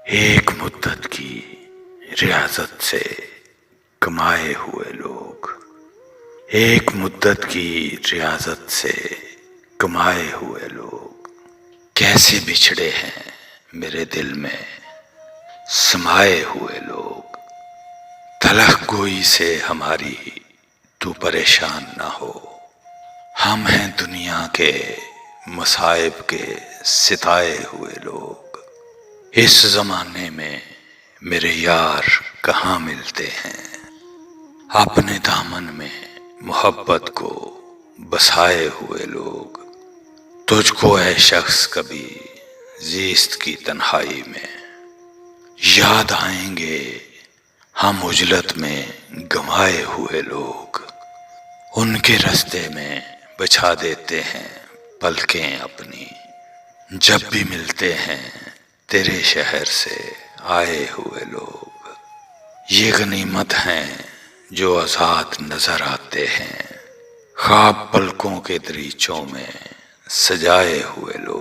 ایک مدت کی ریاضت سے کمائے ہوئے لوگ، ایک مدت کی ریاضت سے کمائے ہوئے لوگ کیسے بچھڑے ہیں میرے دل میں سمائے ہوئے لوگ۔ تلخ گوئی سے ہماری تو پریشان نہ ہو، ہم ہیں دنیا کے مصائب کے ستائے ہوئے لوگ۔ اس زمانے میں میرے یار کہاں ملتے ہیں، اپنے دامن میں محبت کو بسائے ہوئے لوگ۔ تجھ کو اے شخص کبھی زیست کی تنہائی میں یاد آئیں گے ہم عجلت میں گنوائے ہوئے لوگ۔ ان کے رستے میں بچھا دیتے ہیں پلکیں اپنی، جب بھی ملتے ہیں تیرے شہر سے آئے ہوئے لوگ۔ یہ غنیمت ہیں جو آزاد نظر آتے ہیں، خواب پلکوں کے دریچوں میں سجائے ہوئے لوگ۔